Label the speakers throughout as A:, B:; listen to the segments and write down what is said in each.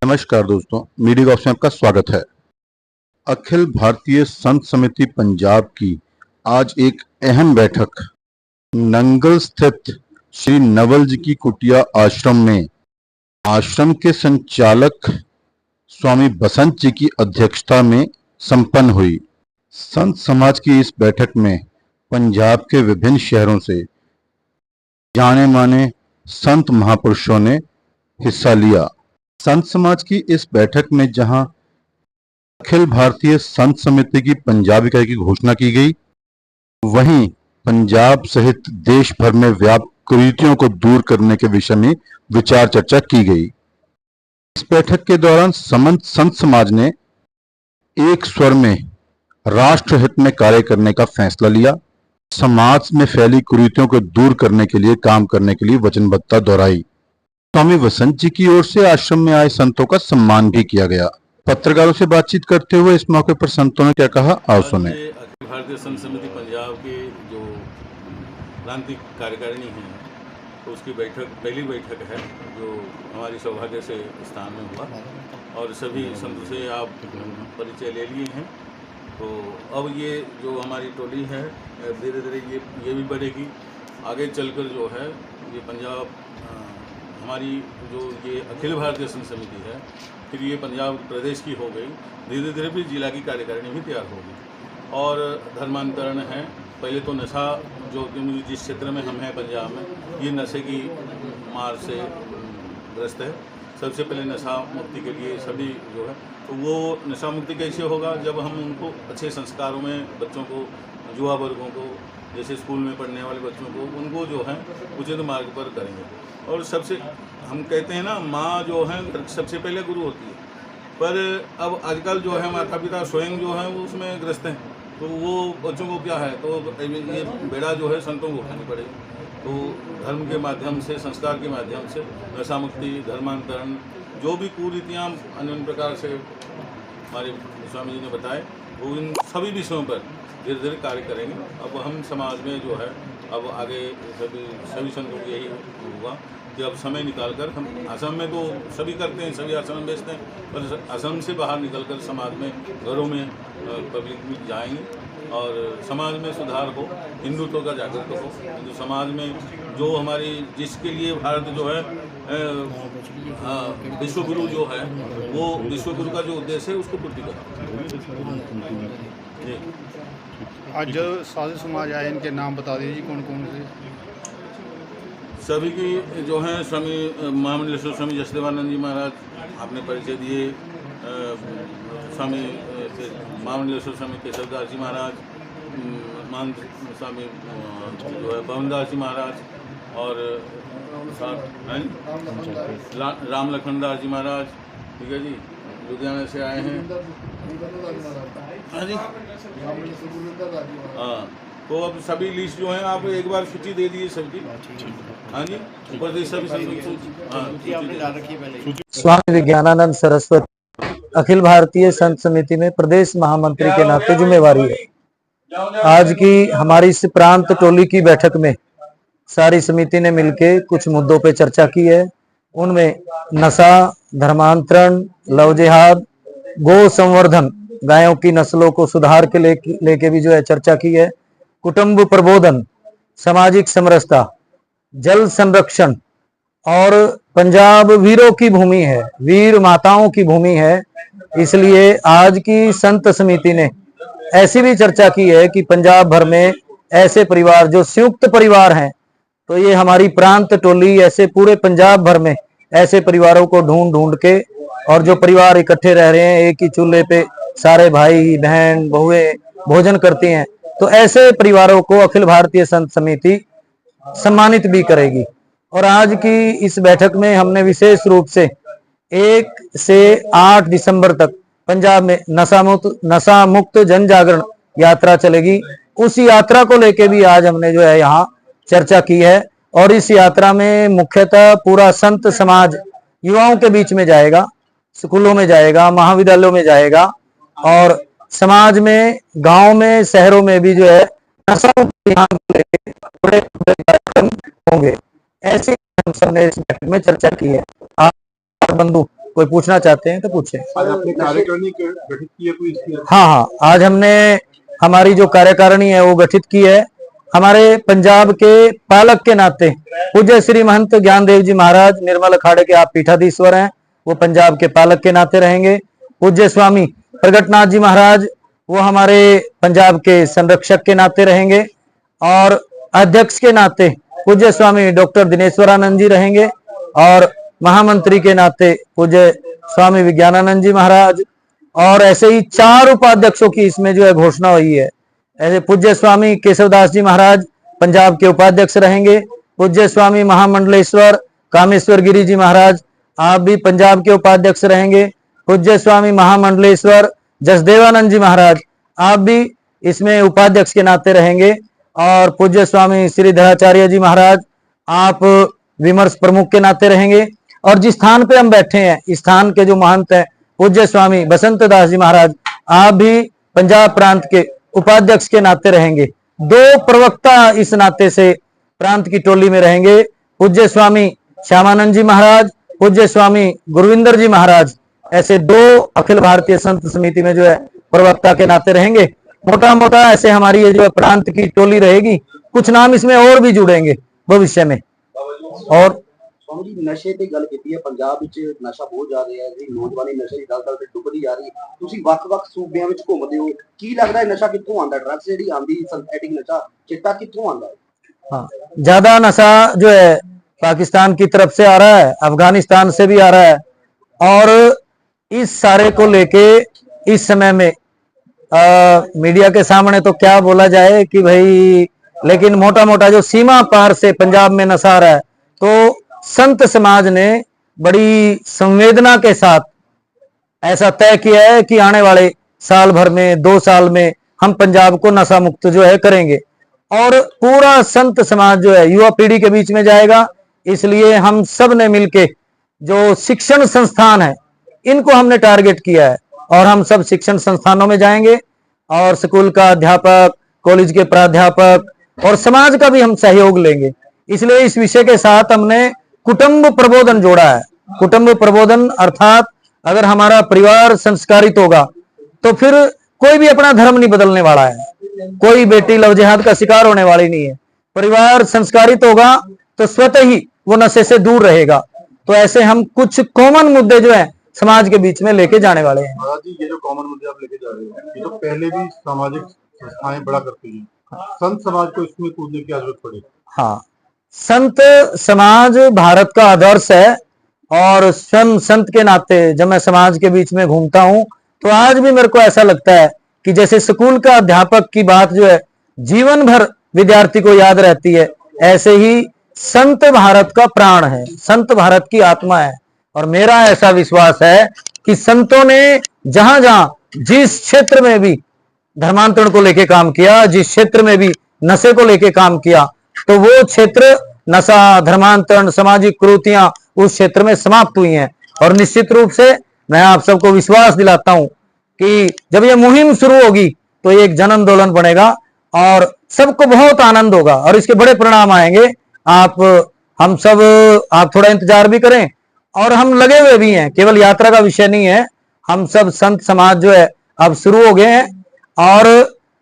A: नमस्कार दोस्तों, media box में आपका स्वागत है। अखिल भारतीय संत समिति पंजाब की आज एक अहम बैठक नंगल स्थित श्री नवल जी की कुटिया आश्रम में आश्रम के संचालक स्वामी बसंत जी की अध्यक्षता में संपन्न हुई। संत समाज की इस बैठक में पंजाब के विभिन्न शहरों से जाने माने संत महापुरुषों ने हिस्सा लिया। संत समाज की इस बैठक में जहां अखिल भारतीय संत समिति की पंजाब इकाई की घोषणा की गई, वहीं पंजाब सहित देश भर में व्याप्त कुरीतियों को दूर करने के विषय में विचार चर्चा की गई। इस बैठक के दौरान संत समाज ने एक स्वर में राष्ट्र हित में कार्य करने का फैसला लिया। समाज में फैली कुरीतियों को दूर करने के लिए काम करने के लिए वचनबद्धता दोहराई। स्वामी बसंत जी की ओर से आश्रम में आए संतों का सम्मान भी किया गया। पत्रकारों से बातचीत करते हुए इस मौके पर संतों ने क्या कहा, आओ सुने।
B: अखिल भारतीय संत समिति पंजाब के जो प्रांतीय कार्यकारिणी है, तो उसकी पहली बैठक है जो हमारी सौभाग्य से स्थान में हुआ और सभी संतों से आप परिचय ले लिए हैं। तो अब ये जो हमारी टोली है धीरे धीरे ये भी बढ़ेगी। आगे चलकर जो है ये पंजाब हमारी जो ये अखिल भारतीय संत समिति है, फिर ये पंजाब प्रदेश की हो गई। धीरे धीरे फिर जिला की कार्यकारिणी भी तैयार होगी और धर्मांतरण है। पहले तो नशा जो जिस क्षेत्र में हम हैं पंजाब में, ये नशे की मार से ग्रस्त है। सबसे पहले नशा मुक्ति के लिए सभी जो है, तो वो नशा मुक्ति कैसे होगा जब हम उनको अच्छे संस्कारों में बच्चों को, युवा वर्गों को, जैसे स्कूल में पढ़ने वाले बच्चों को, उनको जो है उचित मार्ग पर करेंगे। और सबसे हम कहते हैं ना, माँ जो है सबसे पहले गुरु होती है, पर अब आजकल जो है माता पिता स्वयं जो है वो उसमें ग्रस्त हैं, तो वो बच्चों को क्या है, तो ये बेड़ा जो है संतों को उठानी पड़ेगी। तो धर्म के माध्यम से, संस्कार के माध्यम से नशा मुक्ति, धर्मांतरण, जो भी कुरीतियाँ अन्य प्रकार से हमारे स्वामी जी ने बताए, वो इन सभी विषयों पर धीरे धीरे कार्य करेंगे। अब हम समाज में जो है अब आगे सभी संतों को यही होगा कि अब समय निकालकर हम आश्रम में तो सभी करते हैं, सभी आश्रम बेचते हैं, पर आश्रम से बाहर निकलकर समाज में, घरों में, पब्लिक में जाएंगे और समाज में सुधार हो, हिंदुत्व का जागृत हो। हिंदू समाज में जो हमारी, जिसके लिए भारत जो है विश्वगुरु जो है, वो विश्वगुरु का जो उद्देश्य है उसको पूर्ति करें।
C: आज जो साधु समाज आए, इनके नाम बता दीजिए कौन कौन से।
B: सभी की जो हैं स्वामी महामंडलेश्वर स्वामी जसदेवानंद जी महाराज आपने परिचय दिए, स्वामी महामंडलेश्वर स्वामी केशवदास जी महाराज, महंत स्वामी जो है पवनदास जी महाराज और राम लखन दास जी महाराज, ठीक है जी, लुधियाना से आए हैं। हाँ जी, हाँ, तो अब सभी लिस्ट जो है आप एक बार सूची दे दीजिए सबकी। हाँ जी, ऊपर से सभी
D: स्वामी विज्ञानानंद सरस्वती अखिल भारतीय संत समिति में प्रदेश महामंत्री के नाते जिम्मेवारी है। आज की हमारी इस प्रांत टोली की बैठक में सारी समिति ने मिलकर कुछ मुद्दों पे चर्चा की है। उनमें नशा, धर्मांतरण, लव जिहाद, गो संवर्धन, गायों की नस्लों को सुधार के लेके भी जो है चर्चा की है। कुटुंब प्रबोधन, सामाजिक समरसता, जल संरक्षण और पंजाब वीरों की भूमि है, वीर माताओं की भूमि है। इसलिए आज की संत समिति ने ऐसी भी चर्चा की है कि पंजाब भर में ऐसे परिवार जो संयुक्त परिवार हैं, तो ये हमारी प्रांत टोली ऐसे पूरे पंजाब भर में ऐसे परिवारों को ढूंढ के, और जो परिवार इकट्ठे रह रहे हैं, एक ही चूल्हे पे सारे भाई बहन बहुएं भोजन करती हैं, तो ऐसे परिवारों को अखिल भारतीय संत समिति सम्मानित भी करेगी। और आज की इस बैठक में हमने विशेष रूप से 1 से 8 दिसंबर तक पंजाब में नशा मुक्त जन जागरण यात्रा चलेगी। उस यात्रा को लेके भी आज हमने जो है यहाँ चर्चा की है और इस यात्रा में मुख्यतः पूरा संत समाज युवाओं के बीच में जाएगा, स्कूलों में जाएगा, महाविद्यालयों में जाएगा और समाज में, गांव में, शहरों में भी जो है नशा बड़े कार्यक्रम होंगे। ऐसे हम सबने इस बैठक में चर्चा की है। आप बंधु कोई पूछना चाहते हैं तो पूछें।
A: आज आपने कार्यकारिणी गठित की है कोई इसकी?
D: हाँ, आज हमने हमारी जो कार्यकारिणी है वो गठित की है। हमारे पंजाब के पालक के नाते पूज्य श्री महंत ज्ञानदेव जी महाराज निर्मल अखाड़े के आप पीठाधीश्वर हैं, वो पंजाब के पालक के नाते रहेंगे। पूज्य स्वामी प्रगटनाथ जी महाराज वो हमारे पंजाब के संरक्षक के नाते रहेंगे, और अध्यक्ष के नाते पूज्य स्वामी डॉक्टर दिनेश्वरानंद जी रहेंगे, और महामंत्री के नाते पूज्य स्वामी विज्ञानानंद जी महाराज, और ऐसे ही 4 उपाध्यक्षों की इसमें जो है घोषणा हुई है। ऐसे पूज्य स्वामी केशवदास जी महाराज पंजाब के उपाध्यक्ष रहेंगे। पूज्य स्वामी महामंडलेश्वर कामेश्वर गिरी जी महाराज आप भी पंजाब के उपाध्यक्ष रहेंगे। पूज्य स्वामी महामंडलेश्वर जसदेवानंद जी महाराज आप भी इसमें उपाध्यक्ष के नाते रहेंगे, और पूज्य स्वामी श्रीधराचार्य जी महाराज आप विमर्श प्रमुख के नाते रहेंगे। और जिस स्थान पे हम बैठे हैं, इस स्थान के जो महंत हैं पूज्य स्वामी बसंत दास जी महाराज आप भी पंजाब प्रांत के उपाध्यक्ष के नाते रहेंगे। 2 प्रवक्ता इस नाते से प्रांत की टोली में रहेंगे। पूज्य स्वामी श्यामानंद जी महाराज, पूज्य स्वामी गुरविंदर जी महाराज, ऐसे 2 अखिल भारतीय संत समिति में जो है प्रवक्ता के नाते रहेंगे। मोटा मोटा ऐसे हमारी ये जो है प्रांत की टोली रहेगी। कुछ नाम इसमें और भी जुड़ेंगे भविष्य में। और
E: स्वामी जी नशे ਤੇ ਗੱਲ ਕੀਤੀ ਹੈ, ਪੰਜਾਬ ਵਿੱਚ ਨਸ਼ਾ ਬਹੁਤ ਜ਼ਿਆਦਾ ਹੈ ਜੀ, ਨੌਜਵਾਨੀ ਨਸ਼ੇ ਦੀ ਦਲਦਲ ਤੇ ਡੁੱਬਦੀ ਜਾ ਰਹੀ ਹੈ। ਤੁਸੀਂ ਵੱਖ-ਵੱਖ ਸੂਬਿਆਂ ਵਿੱਚ ਘੁੰਮਦੇ ਹੋ, ਕੀ ਲੱਗਦਾ ਹੈ ਨਸ਼ਾ ਕਿੱਥੋਂ ਆਉਂਦਾ? ਡਰੱਗਸ ਜਿਹੜੀ ਆਂਦੀ ਸਿੰਥੈਟਿਕ ਨਸ਼ਾ ਚਿੱਟਾ ਕਿੱਥੋਂ ਆਉਂਦਾ है?
D: हाँ, ज्यादा नशा जो है पाकिस्तान की तरफ से आ रहा है, अफगानिस्तान से भी आ रहा है, और इस सारे को लेके इस समय में मीडिया के सामने तो क्या बोला जाए कि भाई, लेकिन मोटा मोटा जो सीमा पार से पंजाब में नशा आ रहा है, तो संत समाज ने बड़ी संवेदना के साथ ऐसा तय किया है कि आने वाले साल भर में 2 साल में हम पंजाब को नशा मुक्त जो है करेंगे, और पूरा संत समाज जो है युवा पीढ़ी के बीच में जाएगा। इसलिए हम सब ने मिलके जो शिक्षण संस्थान है इनको हमने टारगेट किया है, और हम सब शिक्षण संस्थानों में जाएंगे, और स्कूल का अध्यापक, कॉलेज के प्राध्यापक और समाज का भी हम सहयोग लेंगे। इसलिए इस विषय के साथ हमने कुटुंब प्रबोधन जोड़ा है। कुटुंब प्रबोधन अर्थात अगर हमारा परिवार संस्कारित होगा तो फिर कोई भी अपना धर्म नहीं बदलने वाला है, कोई बेटी लव जिहाद का शिकार होने वाली नहीं है। परिवार संस्कारित होगा तो स्वतः ही वो नशे से दूर रहेगा। तो ऐसे हम कुछ कॉमन मुद्दे जो है समाज के बीच में लेके जाने वाले हैं।
A: महाराज जी, ये जो कॉमन मुद्दे आप लेके जा रहे हो, ये तो पहले भी सामाजिक संस्थाएं बड़ा करती हैं, संत समाज को इसमें कूदने की जरूरत पड़ी।
D: हाँ, संत समाज भारत का आदर्श है, और स्वयं संत के नाते जब मैं समाज के बीच में घूमता हूं तो आज भी मेरे को ऐसा लगता है कि जैसे स्कूल का अध्यापक की बात जो है जीवन भर विद्यार्थी को याद रहती है, ऐसे ही संत भारत का प्राण है, संत भारत की आत्मा है। और मेरा ऐसा विश्वास है कि संतों ने जहां जहां जिस क्षेत्र में भी धर्मांतरण को लेके काम किया, जिस क्षेत्र में भी नशे को लेके काम किया, तो वो क्षेत्र नशा, धर्मांतरण, सामाजिक कुरीतियां उस क्षेत्र में समाप्त हुई हैं। और निश्चित रूप से मैं आप सबको विश्वास दिलाता हूं कि जब ये मुहिम शुरू होगी तो ये एक जन आंदोलन बनेगा, और सबको बहुत आनंद होगा, और इसके बड़े परिणाम आएंगे। हम सब आप थोड़ा इंतजार भी करें, और हम लगे हुए भी हैं, केवल यात्रा का विषय नहीं है। हम सब संत समाज जो है अब शुरू हो गए हैं, और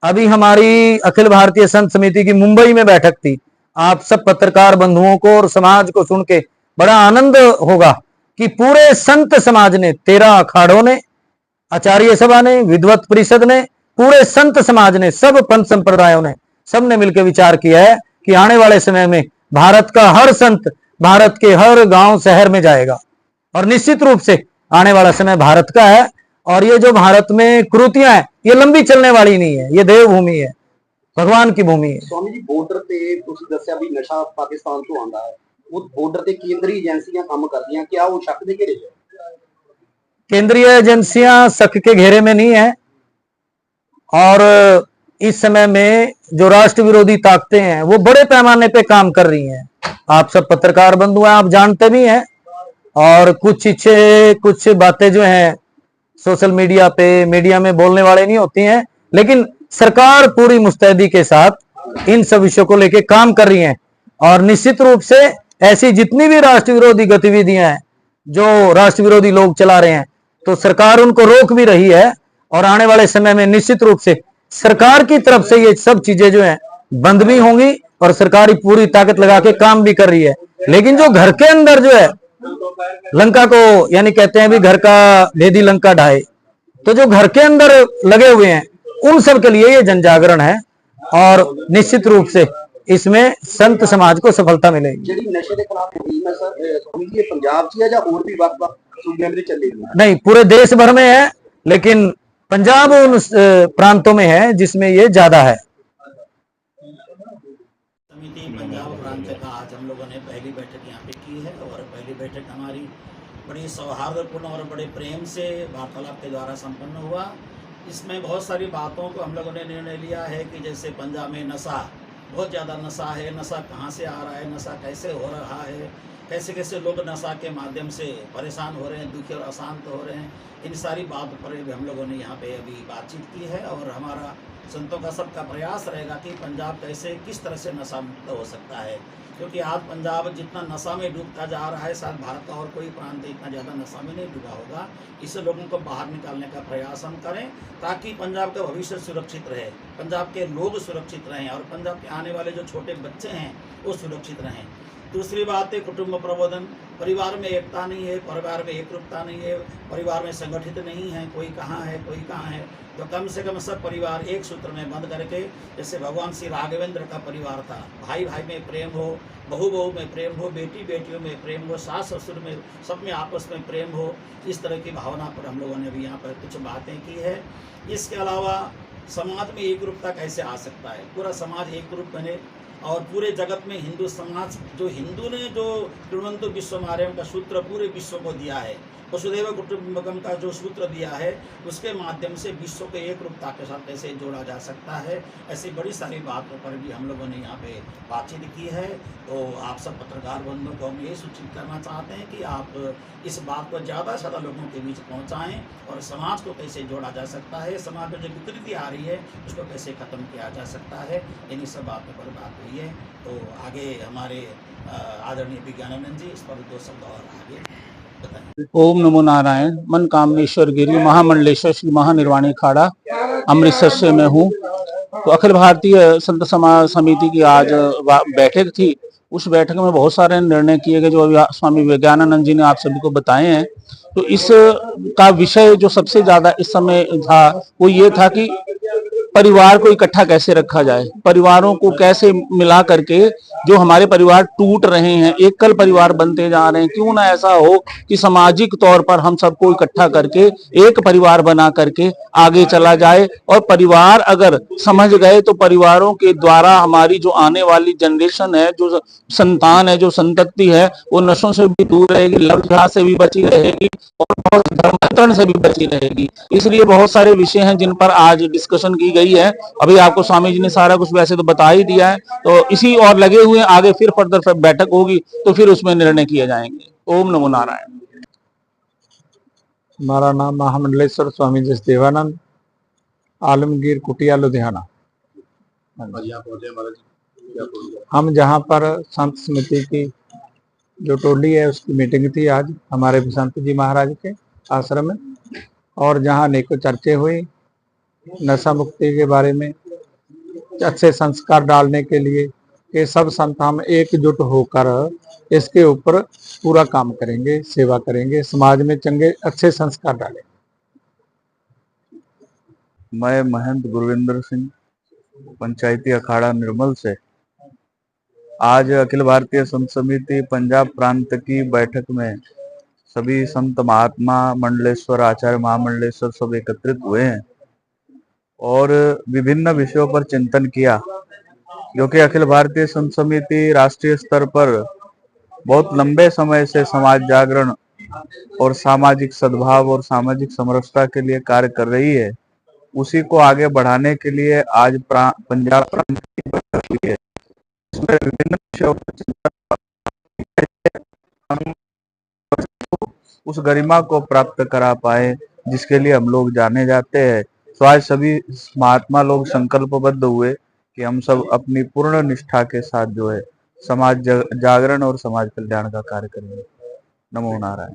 D: अभी हमारी अखिल भारतीय संत समिति की मुंबई में बैठक थी। आप सब पत्रकार बंधुओं को और समाज को सुन के बड़ा आनंद होगा कि पूरे संत समाज ने, 13 अखाड़ों ने, आचार्य सभा ने, विद्वत परिषद ने, पूरे संत समाज ने, सब पंथ संप्रदायों ने, सबने मिलकर विचार किया है कि आने वाले समय में भारत का हर संत भारत के हर गांव शहर में जाएगा, और निश्चित रूप से आने वाला समय भारत का है। और ये जो भारत में कुरीतियां हैं ये लंबी चलने वाली नहीं है, ये देवभूमि है, भगवान की भूमि है।
E: स्वामी जी बॉर्डर ਤੇ ਤੁਸੀਂ ਦੱਸਿਆ ਵੀ ਨਸ਼ਾ ਪਾਕਿਸਤਾਨ ਤੋਂ ਆਉਂਦਾ ਹੈ, ਉਹ ਬਾਰਡਰ ਤੇ ਕੇਂਦਰੀ ਏਜੰਸੀਆਂ ਕੰਮ ਕਰਦੀਆਂ, क्या वो शक ਦੇ घेरे 'ਚ है?
D: केंद्रीय एजेंसियां शक के घेरे में नहीं है, और इस समय में जो राष्ट्र विरोधी ताकतें हैं वो बड़े पैमाने पे काम कर रही हैं। आप सब पत्रकार बंधु हैं, आप जानते भी हैं, और कुछ बातें जो हैं सोशल मीडिया पे, मीडिया में बोलने वाले नहीं होती हैं, लेकिन सरकार पूरी मुस्तैदी के साथ इन सब विषयों को लेकर काम कर रही है। और निश्चित रूप से ऐसी जितनी भी राष्ट्र विरोधी गतिविधियां हैं जो राष्ट्र विरोधी लोग चला रहे हैं, तो सरकार उनको रोक भी रही है और आने वाले समय में निश्चित रूप से सरकार की तरफ से ये सब चीजें जो हैं बंद भी होंगी और सरकार पूरी ताकत लगा के काम भी कर रही है। लेकिन जो घर के अंदर जो है लंका को, यानी कहते हैं भी घर का भेदी लंका ढाए, तो जो घर के अंदर लगे हुए हैं उन सब के लिए ये जन जागरण है और निश्चित रूप से इसमें संत समाज को सफलता मिलेगी।
E: ਜਿਹੜੀ ਨਸ਼ੇ ਦੇ ਖਿਲਾਫ ਮੁਹਿੰਮ ਹੈ ਸਰ स्वामी जी ये पंजाब 'ਚ ਹੈ ਜਾਂ ਹੋਰ भी ਵੱਖ-ਵੱਖ सूबे में चलेगी?
D: नहीं, पूरे देश भर में है, लेकिन पंजाब उन प्रांतों में है जिसमें ये ज्यादा है।
F: समिति पंजाब प्रांत का आज हम लोगों ने पहली बैठक यहाँ पे की है और पहली बैठक हमारी बड़ी सौहार्दपूर्ण और बड़े प्रेम से वार्तालाप के द्वारा संपन्न हुआ। इसमें बहुत सारी बातों को हम लोगों ने निर्णय लिया है कि जैसे पंजाब में नशा, बहुत ज़्यादा नशा है, नशा कहाँ से आ रहा है, नशा कैसे हो रहा है, कैसे कैसे लोग नशा के माध्यम से परेशान हो रहे हैं, दुखी और अशांत हो रहे हैं, इन सारी बात पर भी हम लोगों ने यहाँ पे अभी बातचीत की है। और हमारा संतों का सबका प्रयास रहेगा कि पंजाब कैसे किस तरह से नशा मुक्त हो सकता है, क्योंकि आज पंजाब जितना नशा में डूबता जा रहा है, शायद भारत का और कोई प्रांत इतना ज़्यादा नशा में नहीं डूबा होगा। इससे लोगों को बाहर निकालने का प्रयास हम करें ताकि पंजाब का भविष्य सुरक्षित रहे, पंजाब के लोग सुरक्षित रहें और पंजाब के आने वाले जो छोटे बच्चे हैं वो सुरक्षित रहें। दूसरी बात है कुटुंब प्रबोधन। परिवार में एकता नहीं है, परिवार में एकरूपता नहीं है, परिवार में संगठित नहीं है, कोई कहाँ है कोई कहाँ है, तो कम से कम सब परिवार एक सूत्र में बंद करके, जैसे भगवान श्री राघवेंद्र का परिवार था, भाई भाई में प्रेम हो, बहू बहू में प्रेम हो, बेटी बेटियों में प्रेम हो, सास ससुर में सब में आपस में प्रेम हो, इस तरह की भावना पर हम लोगों ने भी यहाँ पर कुछ बातें की है। इसके अलावा समाज में एकरूपता कैसे आ सकता है, पूरा समाज एकरूप बने और पूरे जगत में हिंदू समाज, जो हिंदू ने जो कृण्वन्तु विश्वमार्यम का सूत्र पूरे विश्व को दिया है, वसुधैव कुटुम्बकम का जो सूत्र दिया है, उसके माध्यम से विश्व को एक रूपता के साथ कैसे जोड़ा जा सकता है, ऐसी बड़ी सारी बातों पर भी हम लोगों ने यहाँ पे बातचीत की है। तो आप सब पत्रकार बंधुओं को हम ये सूचित करना चाहते हैं कि आप इस बात को ज़्यादा से ज़्यादा लोगों के बीच पहुँचाएँ और समाज को कैसे जोड़ा जा सकता है, समाज में जो विकृति आ रही है उसको कैसे ख़त्म किया जा सकता है, इन्हीं सब बातों पर बात हुई है। तो आगे हमारे आदरणीय विज्ञानानंद जी इस पर 2 शब्द और आगे बताएं।
G: ओम नमो नारायण। मन कामनेश्वर गिरी महामंडलेश्वर श्री महानिर्वाणी अखाड़ा अमृतसर से मैं हूँ। तो अखिल भारतीय संत समाज समिति की आज बैठक थी। उस बैठक में बहुत सारे निर्णय किए गए जो स्वामी विज्ञानानंद जी ने आप सभी को बताए हैं। तो इस का विषय जो सबसे ज्यादा इस समय था वो ये था कि परिवार को इकट्ठा कैसे रखा जाए, परिवारों को कैसे मिला करके, जो हमारे परिवार टूट रहे हैं, एकल परिवार बनते जा रहे हैं, क्यों ना ऐसा हो कि सामाजिक तौर पर हम सबको इकट्ठा करके एक परिवार बना करके आगे चला जाए। और परिवार अगर समझ गए तो परिवारों के द्वारा हमारी जो आने वाली जनरेशन है, जो संतान है, जो संतति है, वो नशों से भी दूर रहेगी, लव जिहाद से भी बची रहेगी और धर्मांतरण से भी बची रहेगी। इसलिए बहुत सारे विषय हैं जिन पर आज डिस्कशन की गई है। अभी आपको स्वामी जी ने सारा कुछ वैसे तो बता ही दिया है, तो इसी और लगे हुए आगे फिर फर्दर बैठक होगी तो फिर उसमें निर्णय किए जाएंगे। ओम नमो नारायण।
H: हमारा नाम महामंडलेश्वर स्वामी जस देवानंद, आलमगीर कुटिया लुधियाना। हम जहाँ पर संत समिति की जो टोली है उसकी मीटिंग थी आज हमारे संत जी महाराज के आश्रम में, और जहाँ अनेकों चर्चे हुई नशा मुक्ति के बारे में, अच्छे संस्कार डालने के लिए ये सब संत हम एकजुट होकर इसके ऊपर पूरा काम करेंगे, सेवा करेंगे, समाज में चंगे अच्छे संस्कार डालें।
I: मैं महंत गुरविंदर सिंह, पंचायती अखाड़ा निर्मल से आज अखिल भारतीय संत समिति पंजाब प्रांत की बैठक में सभी संत महात्मा मंडलेश्वर आचार्य महामंडलेश्वर सब एकत्रित हुए हैं और विभिन्न विषयों पर चिंतन किया, क्योंकि अखिल भारतीय संत समिति राष्ट्रीय स्तर पर बहुत लंबे समय से समाज जागरण और सामाजिक सद्भाव और सामाजिक समरसता के लिए कार्य कर रही है। उसी को आगे बढ़ाने के लिए आज पंजाब प्रांत की बैठक हुई है। इसमें विभिन्न विषयों पर चिंतन उस गरिमा को प्राप्त करा पाए जिसके लिए हम लोग जाने जाते हैं। तो आज सभी महात्मा लोग संकल्पबद्ध हुए कि हम सब अपनी पूर्ण निष्ठा के साथ जो है समाज जागरण और समाज कल्याण का कार्य करेंगे। नमो नारायण।